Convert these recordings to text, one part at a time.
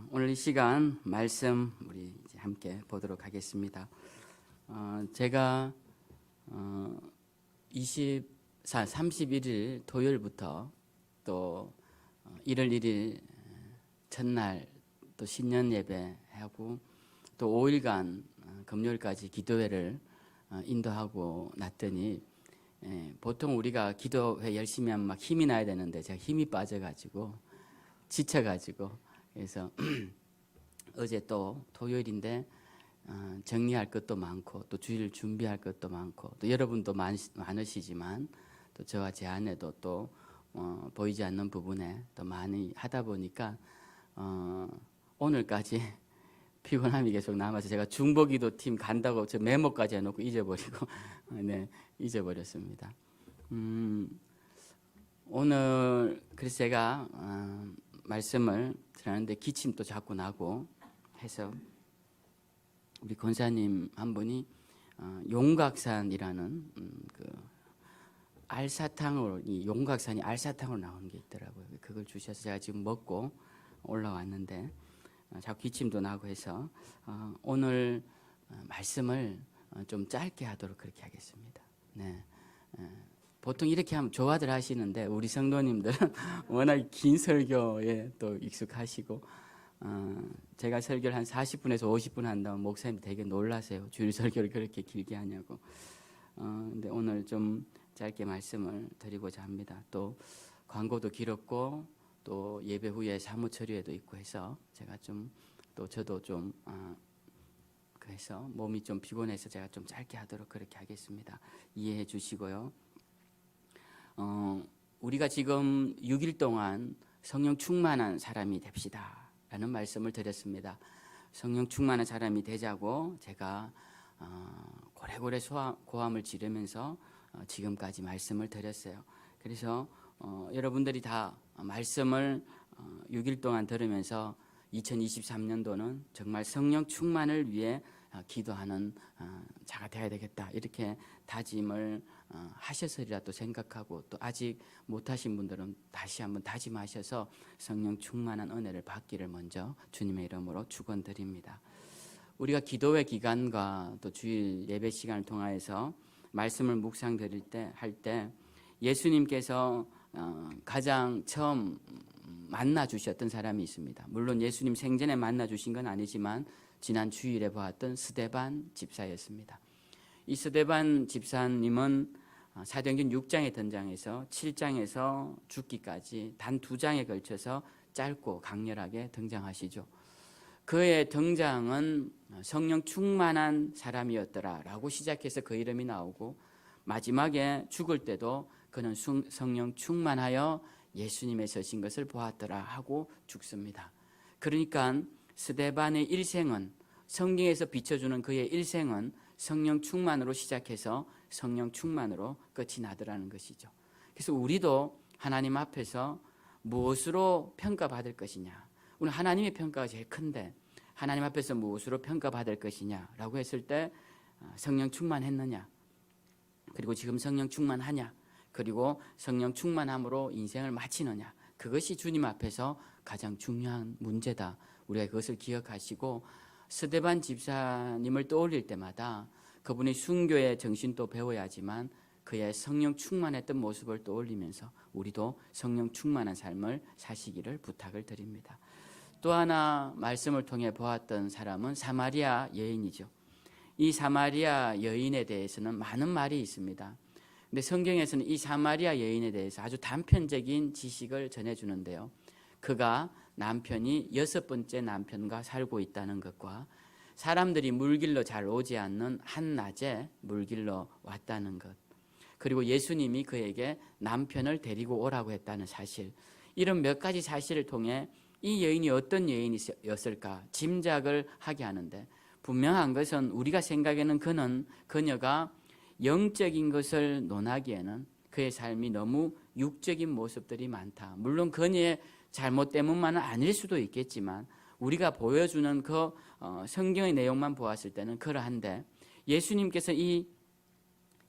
오늘 이 시간 말씀 우리 이제 함께 보도록 하겠습니다. 제가 31일 토요일부터 또 1월 1일 첫날 또 신년 예배하고 또 5일간 금요일까지 기도회를 인도하고 났더니 보통 우리가 기도회 열심히 하면 막 힘이 나야 되는데 제가 힘이 빠져가지고 지쳐가지고 그래서 어제 또 토요일인데 정리할 것도 많고 또 주일 준비할 것도 많고 또 여러분도 많으시지만 또 저와 제 아내도 또 보이지 않는 부분에 또 많이 하다 보니까 오늘까지 피곤함이 계속 남아서 제가 중보기도 팀 간다고 저 메모까지 해놓고 잊어버리고 네, 잊어버렸습니다. 오늘 그래서 제가 말씀을 드렸는데 기침도 자꾸 나고 해서 우리 권사님 한 분이 용각산이라는 그 알사탕으로 이 용각산이 알사탕으로 나오는 게 있더라고요. 그걸 주셔서 제가 지금 먹고 올라왔는데 자꾸 기침도 나고 해서 오늘 말씀을 좀 짧게 하도록 그렇게 하겠습니다. 네. 보통 이렇게 하면 좋아들 하시는데 우리 성도님들은 워낙 긴 설교에 또 익숙하시고 제가 설교를 한 40분에서 50분 한다면 목사님이 되게 놀라세요. 주일 설교를 그렇게 길게 하냐고. 근데 오늘 좀 짧게 말씀을 드리고자 합니다. 또 광고도 길었고 또 예배 후에 사무 처리회도 있고 해서 제가 좀 또 저도 좀 그래서 몸이 좀 피곤해서 제가 좀 짧게 하도록 그렇게 하겠습니다. 이해해 주시고요. 우리가 지금 6일 동안 성령 충만한 사람이 됩시다 라는 말씀을 드렸습니다. 성령 충만한 사람이 되자고 제가 고래고래 고함을 지르면서 지금까지 말씀을 드렸어요. 그래서 여러분들이 다 말씀을 6일 동안 들으면서 2023년도는 정말 성령 충만을 위해 기도하는 자가 되어야 되겠다 이렇게 다짐을 하셔서리라도 생각하고 또 아직 못하신 분들은 다시 한번 다짐하셔서 성령 충만한 은혜를 받기를 먼저 주님의 이름으로 축원드립니다. 우리가 기도회 기간과 또 주일 예배 시간을 통하여서 말씀을 묵상 드릴 때 할 때 예수님께서 가장 처음 만나 주셨던 사람이 있습니다. 물론 예수님 생전에 만나 주신 건 아니지만 지난 주일에 보았던 스데반 집사였습니다. 이 스데반 집사님은 사도행전 6장에 등장해서 7장에서 죽기까지 단 2장에 걸쳐서 짧고 강렬하게 등장하시죠. 그의 등장은 성령 충만한 사람이었더라라고 시작해서 그 이름이 나오고 마지막에 죽을 때도 그는 성령 충만하여 예수님의 서신 것을 보았더라 하고 죽습니다. 그러니까 스데반의 일생은 성경에서 비춰주는 그의 일생은 성령 충만으로 시작해서 성령 충만으로 끝이 나더라는 것이죠. 그래서 우리도 하나님 앞에서 무엇으로 평가받을 것이냐, 우리 하나님의 평가가 제일 큰데 하나님 앞에서 무엇으로 평가받을 것이냐라고 했을 때 성령 충만했느냐, 그리고 지금 성령 충만하냐, 그리고 성령 충만함으로 인생을 마치느냐, 그것이 주님 앞에서 가장 중요한 문제다. 우리가 그것을 기억하시고 스데반 집사님을 떠올릴 때마다 그분의 순교의 정신도 배워야지만 그의 성령 충만했던 모습을 떠올리면서 우리도 성령 충만한 삶을 사시기를 부탁을 드립니다. 또 하나 말씀을 통해 보았던 사람은 사마리아 여인이죠. 이 사마리아 여인에 대해서는 많은 말이 있습니다. 근데 성경에서는 이 사마리아 여인에 대해서 아주 단편적인 지식을 전해주는데요. 그가 남편이 6번째 남편과 살고 있다는 것과 사람들이 물길로 잘 오지 않는 한낮에 물길로 왔다는 것, 그리고 예수님이 그에게 남편을 데리고 오라고 했다는 사실, 이런 몇 가지 사실을 통해 이 여인이 어떤 여인이었을까 짐작을 하게 하는데 분명한 것은 우리가 생각에는 그녀가 영적인 것을 논하기에는 그의 삶이 너무 육적인 모습들이 많다. 물론 그녀의 잘못 때문만은 아닐 수도 있겠지만 우리가 보여주는 그 성경의 내용만 보았을 때는 그러한데 예수님께서 이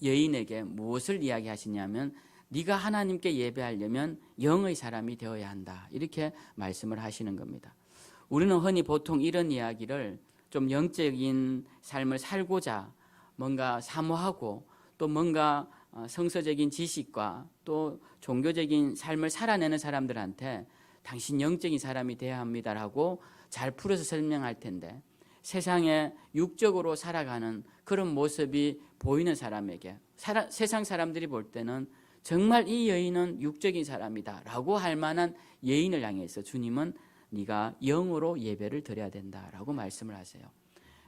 여인에게 무엇을 이야기하시냐면 네가 하나님께 예배하려면 영의 사람이 되어야 한다 이렇게 말씀을 하시는 겁니다. 우리는 흔히 보통 이런 이야기를 좀 영적인 삶을 살고자 뭔가 사모하고 또 뭔가 성서적인 지식과 또 종교적인 삶을 살아내는 사람들한테 당신 영적인 사람이 되어야 합니다라고 잘 풀어서 설명할 텐데, 세상에 육적으로 살아가는 그런 모습이 보이는 사람에게 세상 사람들이 볼 때는 정말 이 여인은 육적인 사람이다 라고 할 만한 여인을 향해서 주님은 네가 영으로 예배를 드려야 된다라고 말씀을 하세요.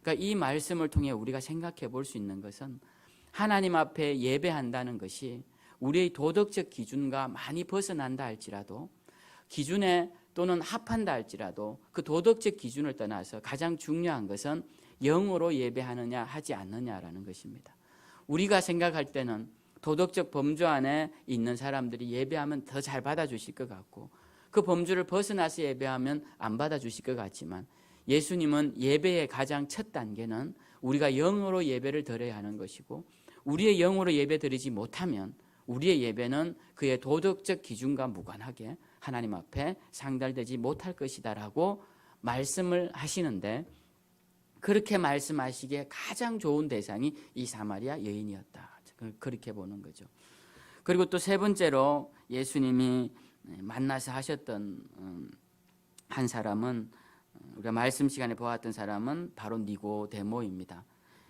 그러니까 이 말씀을 통해 우리가 생각해 볼 수 있는 것은 하나님 앞에 예배한다는 것이 우리의 도덕적 기준과 많이 벗어난다 할지라도, 기준에 또는 합한다 할지라도 그 도덕적 기준을 떠나서 가장 중요한 것은 영으로 예배하느냐 하지 않느냐라는 것입니다. 우리가 생각할 때는 도덕적 범주 안에 있는 사람들이 예배하면 더 잘 받아주실 것 같고, 그 범주를 벗어나서 예배하면 안 받아주실 것 같지만, 예수님은 예배의 가장 첫 단계는 우리가 영으로 예배를 드려야 하는 것이고, 우리의 영으로 예배 드리지 못하면 우리의 예배는 그의 도덕적 기준과 무관하게 하나님 앞에 상달되지 못할 것이다 라고 말씀을 하시는데, 그렇게 말씀하시기에 가장 좋은 대상이 이 사마리아 여인이었다, 그렇게 보는 거죠. 그리고 또 세 번째로 예수님이 만나서 하셨던 한 사람은, 우리가 말씀 시간에 보았던 사람은 바로 니고데모입니다.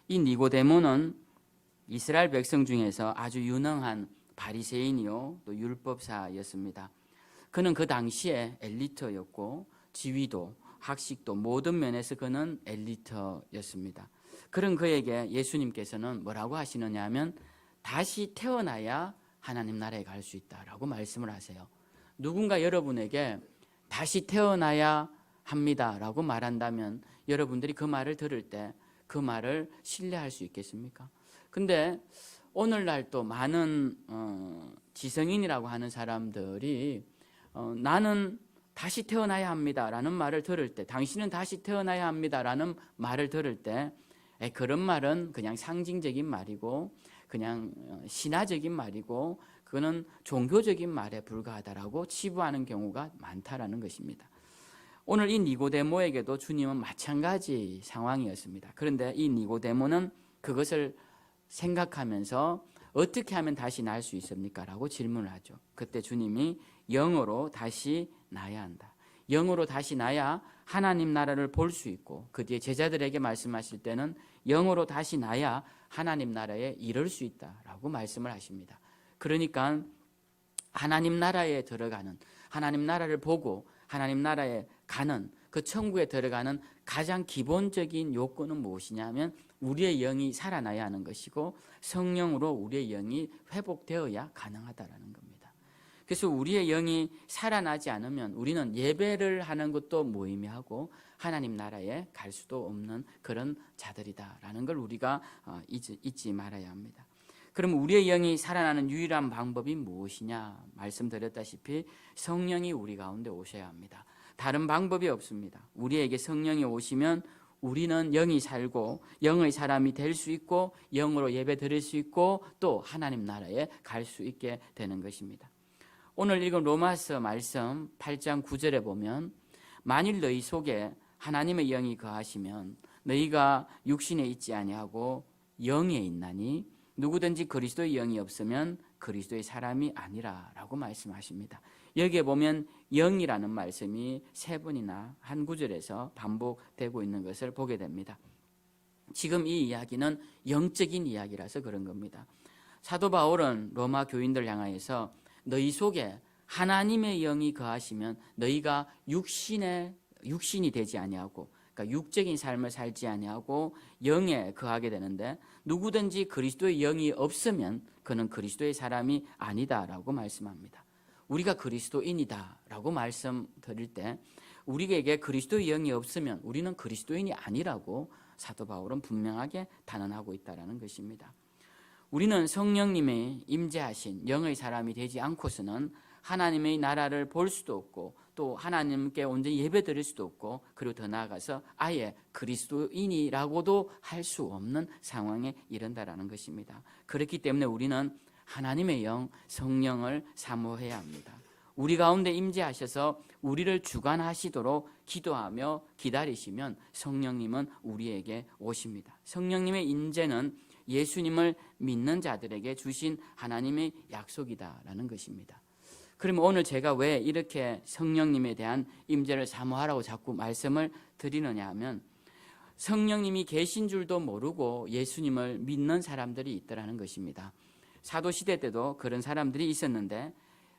이 니고데모는 이스라엘 백성 중에서 아주 유능한 바리새인이요 또 율법사였습니다. 그는 그 당시에 엘리트였고 지위도 학식도 모든 면에서 그는 엘리트였습니다. 그런 그에게 예수님께서는 뭐라고 하시느냐 하면 다시 태어나야 하나님 나라에 갈 수 있다라고 말씀을 하세요. 누군가 여러분에게 다시 태어나야 합니다라고 말한다면 여러분들이 그 말을 들을 때 그 말을 신뢰할 수 있겠습니까? 근데 오늘날 또 많은 지성인이라고 하는 사람들이 나는 다시 태어나야 합니다라는 말을 들을 때, 당신은 다시 태어나야 합니다라는 말을 들을 때 그런 말은 그냥 상징적인 말이고 그냥 신화적인 말이고 그거는 종교적인 말에 불과하다라고 치부하는 경우가 많다라는 것입니다. 오늘 이 니고데모에게도 주님은 마찬가지 상황이었습니다. 그런데 이 니고데모는 그것을 생각하면서 어떻게 하면 다시 날 수 있습니까? 라고 질문을 하죠. 그때 주님이 영으로 다시 나야 한다. 영으로 다시 나야 하나님 나라를 볼 수 있고, 그 뒤에 제자들에게 말씀하실 때는 영으로 다시 나야 하나님 나라에 이를 수 있다라고 말씀을 하십니다. 그러니까 하나님 나라에 들어가는, 하나님 나라를 보고 하나님 나라에 가는, 그 천국에 들어가는 가장 기본적인 요건은 무엇이냐면 우리의 영이 살아나야 하는 것이고 성령으로 우리의 영이 회복되어야 가능하다라는 겁니다. 그래서 우리의 영이 살아나지 않으면 우리는 예배를 하는 것도 무의미하고 하나님 나라에 갈 수도 없는 그런 자들이다라는 걸 우리가 잊지 말아야 합니다. 그럼 우리의 영이 살아나는 유일한 방법이 무엇이냐? 말씀드렸다시피 성령이 우리 가운데 오셔야 합니다. 다른 방법이 없습니다. 우리에게 성령이 오시면 우리는 영이 살고 영의 사람이 될 수 있고 영으로 예배 드릴 수 있고 또 하나님 나라에 갈 수 있게 되는 것입니다. 오늘 읽은 로마서 말씀 8장 9절에 보면 만일 너희 속에 하나님의 영이 거하시면 너희가 육신에 있지 아니하고 영에 있나니 누구든지 그리스도의 영이 없으면 그리스도의 사람이 아니라라고 말씀하십니다. 여기에 보면 영이라는 말씀이 세 번이나 한 구절에서 반복되고 있는 것을 보게 됩니다. 지금 이 이야기는 영적인 이야기라서 그런 겁니다. 사도 바울은 로마 교인들 향하여서 너희 속에 하나님의 영이 거하시면 너희가 육신이 되지 아니하고, 그러니까 육적인 삶을 살지 아니하고 영에 거하게 되는데 누구든지 그리스도의 영이 없으면 그는 그리스도의 사람이 아니다라고 말씀합니다. 우리가 그리스도인이다라고 말씀드릴 때 우리에게 그리스도의 영이 없으면 우리는 그리스도인이 아니라고 사도 바울은 분명하게 단언하고 있다는 것입니다. 우리는 성령님의 임재하신 영의 사람이 되지 않고서는 하나님의 나라를 볼 수도 없고 또 하나님께 온전히 예배드릴 수도 없고 그리고 더 나아가서 아예 그리스도인이라고도 할 수 없는 상황에 이른다라는 것입니다. 그렇기 때문에 우리는 하나님의 영, 성령을 사모해야 합니다. 우리 가운데 임재하셔서 우리를 주관하시도록 기도하며 기다리시면 성령님은 우리에게 오십니다. 성령님의 임재는 예수님을 믿는 자들에게 주신 하나님의 약속이다라는 것입니다. 그러면 오늘 제가 왜 이렇게 성령님에 대한 임재를 사모하라고 자꾸 말씀을 드리느냐 하면 성령님이 계신 줄도 모르고 예수님을 믿는 사람들이 있더라는 것입니다. 사도시대 때도 그런 사람들이 있었는데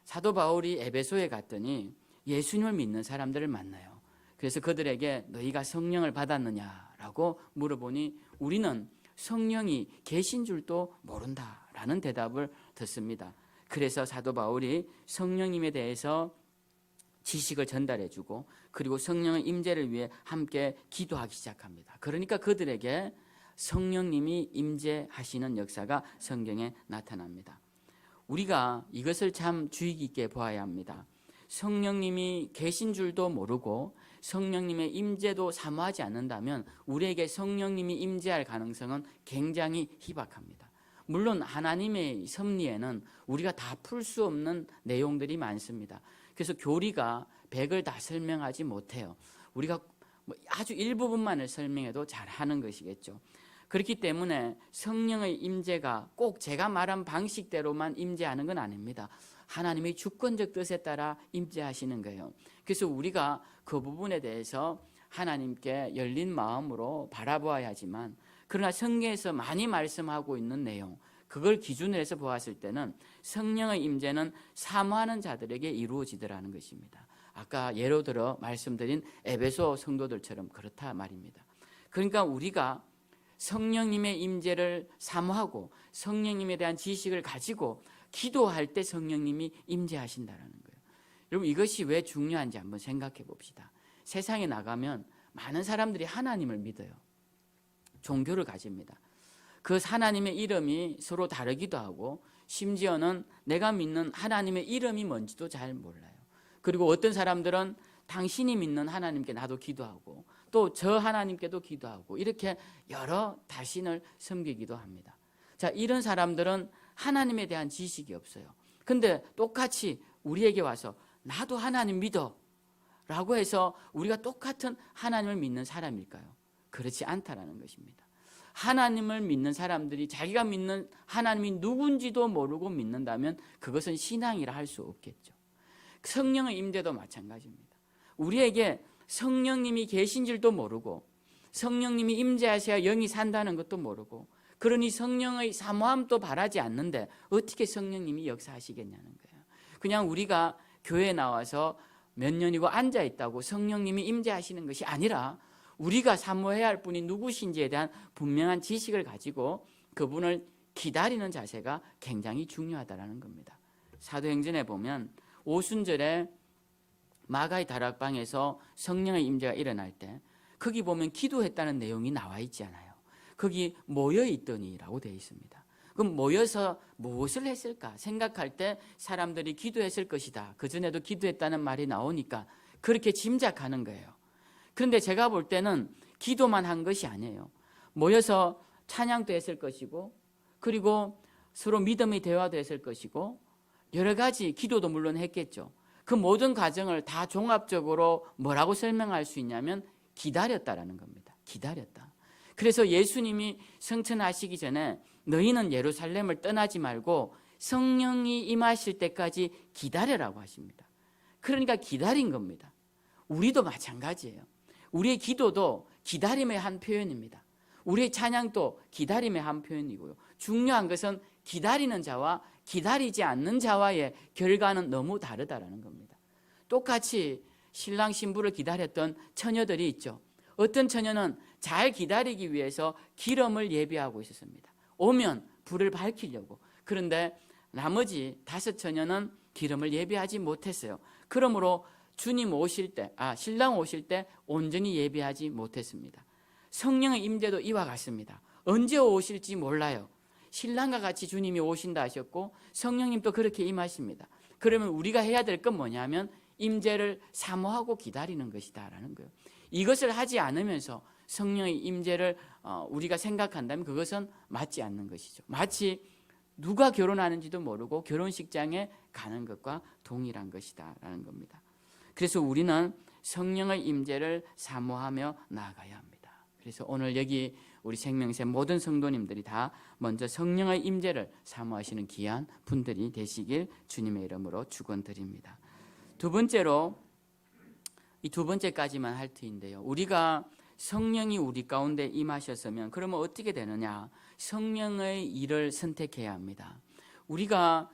사도 바울이 에베소에 갔더니 예수님을 믿는 사람들을 만나요. 그래서 그들에게 너희가 성령을 받았느냐라고 물어보니 우리는 성령이 계신 줄도 모른다라는 대답을 듣습니다. 그래서 사도 바울이 성령님에 대해서 지식을 전달해주고 그리고 성령의 임재를 위해 함께 기도하기 시작합니다. 그러니까 그들에게 성령님이 임재하시는 역사가 성경에 나타납니다. 우리가 이것을 참 주의 깊게 보아야 합니다. 성령님이 계신 줄도 모르고 성령님의 임재도 사모하지 않는다면 우리에게 성령님이 임재할 가능성은 굉장히 희박합니다. 물론 하나님의 섭리에는 우리가 다 풀 수 없는 내용들이 많습니다. 그래서 교리가 100을 다 설명하지 못해요. 우리가 아주 일부분만을 설명해도 잘하는 것이겠죠. 그렇기 때문에 성령의 임재가 꼭 제가 말한 방식대로만 임재하는 건 아닙니다. 하나님의 주권적 뜻에 따라 임재하시는 거예요. 그래서 우리가 그 부분에 대해서 하나님께 열린 마음으로 바라보아야 하지만 그러나 성경에서 많이 말씀하고 있는 내용 그걸 기준으로 해서 보았을 때는 성령의 임재는 사모하는 자들에게 이루어지더라는 것입니다. 아까 예로 들어 말씀드린 에베소 성도들처럼 그렇다 말입니다. 그러니까 우리가 성령님의 임재를 사모하고 성령님에 대한 지식을 가지고 기도할 때 성령님이 임재하신다는 거예요. 여러분 이것이 왜 중요한지 한번 생각해 봅시다. 세상에 나가면 많은 사람들이 하나님을 믿어요. 종교를 가집니다. 그 하나님의 이름이 서로 다르기도 하고 심지어는 내가 믿는 하나님의 이름이 뭔지도 잘 몰라요. 그리고 어떤 사람들은 당신이 믿는 하나님께 나도 기도하고 또 저 하나님께도 기도하고 이렇게 여러 자신을 섬기기도 합니다. 자, 이런 사람들은 하나님에 대한 지식이 없어요. 근데 똑같이 우리에게 와서 나도 하나님 믿어 라고 해서 우리가 똑같은 하나님을 믿는 사람일까요? 그렇지 않다라는 것입니다. 하나님을 믿는 사람들이 자기가 믿는 하나님이 누군지도 모르고 믿는다면 그것은 신앙이라 할 수 없겠죠. 성령의 임재도 마찬가지입니다. 우리에게 성령님이 계신 줄도 모르고 성령님이 임재하셔야 영이 산다는 것도 모르고 그러니 성령의 사모함도 바라지 않는데 어떻게 성령님이 역사하시겠냐는 거예요. 그냥 우리가 교회에 나와서 몇 년이고 앉아있다고 성령님이 임재하시는 것이 아니라 우리가 사모해야 할 분이 누구신지에 대한 분명한 지식을 가지고 그분을 기다리는 자세가 굉장히 중요하다는 겁니다. 사도행전에 보면 오순절에 마가의 다락방에서 성령의 임재가 일어날 때 거기 보면 기도했다는 내용이 나와 있지 않아요. 거기 모여있더니라고 되어 있습니다. 그럼 모여서 무엇을 했을까 생각할 때 사람들이 기도했을 것이다. 그전에도 기도했다는 말이 나오니까 그렇게 짐작하는 거예요. 그런데 제가 볼 때는 기도만 한 것이 아니에요. 모여서 찬양도 했을 것이고 그리고 서로 믿음의 대화도 했을 것이고 여러 가지 기도도 물론 했겠죠. 그 모든 과정을 다 종합적으로 뭐라고 설명할 수 있냐면 기다렸다라는 겁니다. 기다렸다. 그래서 예수님이 성천하시기 전에 너희는 예루살렘을 떠나지 말고 성령이 임하실 때까지 기다려라고 하십니다. 그러니까 기다린 겁니다. 우리도 마찬가지예요. 우리의 기도도 기다림의 한 표현입니다. 우리의 찬양도 기다림의 한 표현이고요. 중요한 것은 기다리는 자와 기다리지 않는 자와의 결과는 너무 다르다라는 겁니다. 똑같이 신랑 신부를 기다렸던 처녀들이 있죠. 어떤 처녀는 잘 기다리기 위해서 기름을 예비하고 있었습니다. 오면 불을 밝히려고. 그런데 나머지 5 처녀는 기름을 예비하지 못했어요. 그러므로 주님 오실 때, 신랑 오실 때 온전히 예비하지 못했습니다. 성령의 임재도 이와 같습니다. 언제 오실지 몰라요. 신랑과 같이 주님이 오신다 하셨고 성령님도 그렇게 임하십니다. 그러면 우리가 해야 될 건 뭐냐면 임재를 사모하고 기다리는 것이다라는 거예요. 이것을 하지 않으면서 성령의 임재를 우리가 생각한다면 그것은 맞지 않는 것이죠. 마치 누가 결혼하는지도 모르고 결혼식장에 가는 것과 동일한 것이다라는 겁니다. 그래서 우리는 성령의 임재를 사모하며 나아가야 합니다. 그래서 오늘 여기 우리 생명새 모든 성도님들이 다 먼저 성령의 임재를 사모하시는 귀한 분들이 되시길 주님의 이름으로 축원드립니다. 두 번째로, 이 두 번째까지만 할 터인데요, 우리가 성령이 우리 가운데 임하셨으면 그러면 어떻게 되느냐? 성령의 일을 선택해야 합니다. 우리가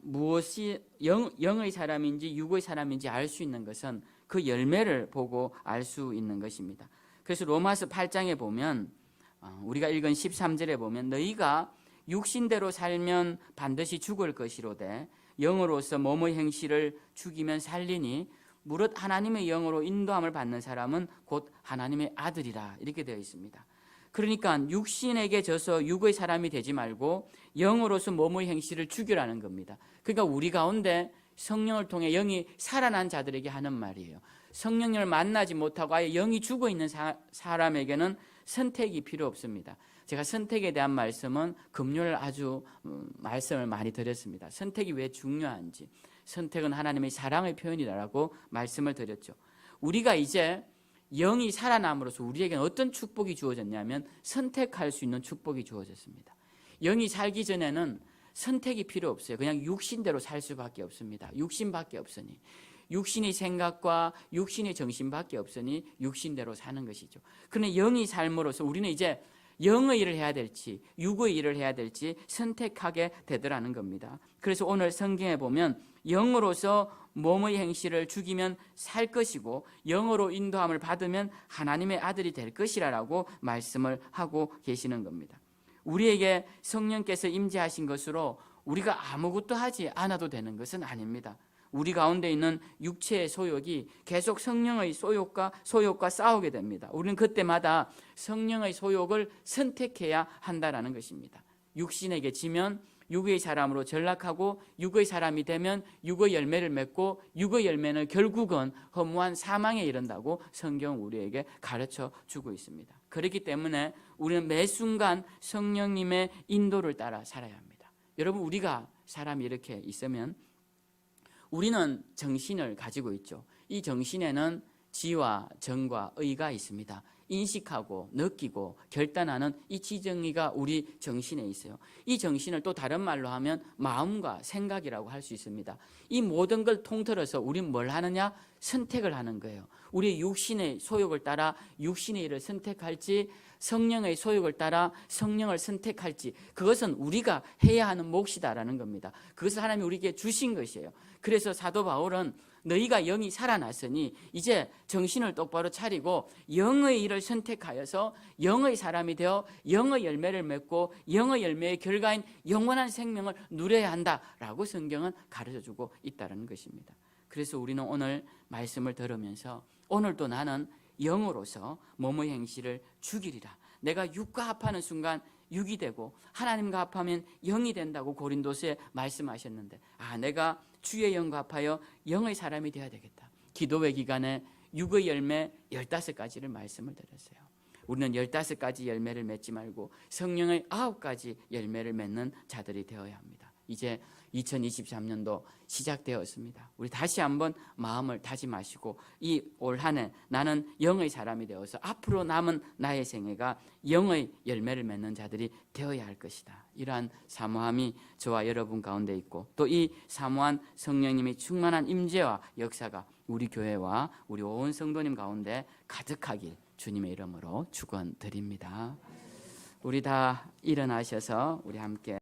무엇이 영의 사람인지 육의 사람인지 알 수 있는 것은 그 열매를 보고 알 수 있는 것입니다. 그래서 로마서 8장에 보면 우리가 읽은 13절에 보면 너희가 육신대로 살면 반드시 죽을 것이로되 영으로서 몸의 행실을 죽이면 살리니 무릇 하나님의 영으로 인도함을 받는 사람은 곧 하나님의 아들이라, 이렇게 되어 있습니다. 그러니까 육신에게 져서 육의 사람이 되지 말고 영으로서 몸의 행실을 죽이라는 겁니다. 그러니까 우리 가운데 성령을 통해 영이 살아난 자들에게 하는 말이에요. 성령을 만나지 못하고 아예 영이 죽어 있는 사람에게는 선택이 필요 없습니다. 제가 선택에 대한 말씀은 금요일 아주 말씀을 많이 드렸습니다. 선택이 왜 중요한지, 선택은 하나님의 사랑의 표현이라고 말씀을 드렸죠. 우리가 이제 영이 살아남으로써 우리에게는 어떤 축복이 주어졌냐면 선택할 수 있는 축복이 주어졌습니다. 영이 살기 전에는 선택이 필요 없어요. 그냥 육신대로 살 수밖에 없습니다. 육신밖에 없으니, 육신의 생각과 육신의 정신밖에 없으니 육신대로 사는 것이죠. 그런데 영이 삶으로써 우리는 이제 영의 일을 해야 될지 육의 일을 해야 될지 선택하게 되더라는 겁니다. 그래서 오늘 성경에 보면 영으로서 몸의 행실을 죽이면 살 것이고 영으로 인도함을 받으면 하나님의 아들이 될 것이라고 말씀을 하고 계시는 겁니다. 우리에게 성령께서 임재하신 것으로 우리가 아무것도 하지 않아도 되는 것은 아닙니다. 우리 가운데 있는 육체의 소욕이 계속 성령의 소욕과 싸우게 됩니다. 우리는 그때마다 성령의 소욕을 선택해야 한다는 것입니다. 육신에게 지면 육의 사람으로 전락하고 육의 사람이 되면 육의 열매를 맺고 육의 열매는 결국은 허무한 사망에 이른다고 성경은 우리에게 가르쳐 주고 있습니다. 그렇기 때문에 우리는 매 순간 성령님의 인도를 따라 살아야 합니다. 여러분, 우리가 사람이 이렇게 있으면 우리는 정신을 가지고 있죠. 이 정신에는 지와 정과 의가 있습니다. 인식하고 느끼고 결단하는 이 지정의가 우리 정신에 있어요. 이 정신을 또 다른 말로 하면 마음과 생각이라고 할 수 있습니다. 이 모든 걸 통틀어서 우리는 뭘 하느냐? 선택을 하는 거예요. 우리 육신의 소욕을 따라 육신의 일을 선택할지 성령의 소욕을 따라 성령을 선택할지, 그것은 우리가 해야 하는 몫이다라는 겁니다. 그것을 하나님이 우리에게 주신 것이에요. 그래서 사도 바울은 너희가 영이 살아났으니 이제 정신을 똑바로 차리고 영의 일을 선택하여서 영의 사람이 되어 영의 열매를 맺고 영의 열매의 결과인 영원한 생명을 누려야 한다라고 성경은 가르쳐주고 있다는 것입니다. 그래서 우리는 오늘 말씀을 들으면서 오늘도 나는 영으로서 몸의 행실을 죽이리라. 내가 육과 합하는 순간 육이 되고 하나님과 합하면 영이 된다고 고린도서에 말씀하셨는데, 내가 주의 영과 합하여 영의 사람이 되어야 되겠다. 기도회 기간에 육의 열매 15가지를 말씀을 드렸어요. 우리는 15가지 열매를 맺지 말고 성령의 9가지 열매를 맺는 자들이 되어야 합니다. 이제 2023년도 시작되었습니다. 우리 다시 한번 마음을 다짐하시고 이 올 한 해 나는 영의 사람이 되어서 앞으로 남은 나의 생애가 영의 열매를 맺는 자들이 되어야 할 것이다. 이러한 사모함이 저와 여러분 가운데 있고 또 이 사모한 성령님의 충만한 임재와 역사가 우리 교회와 우리 온 성도님 가운데 가득하길 주님의 이름으로 축원드립니다. 우리 다 일어나셔서 우리 함께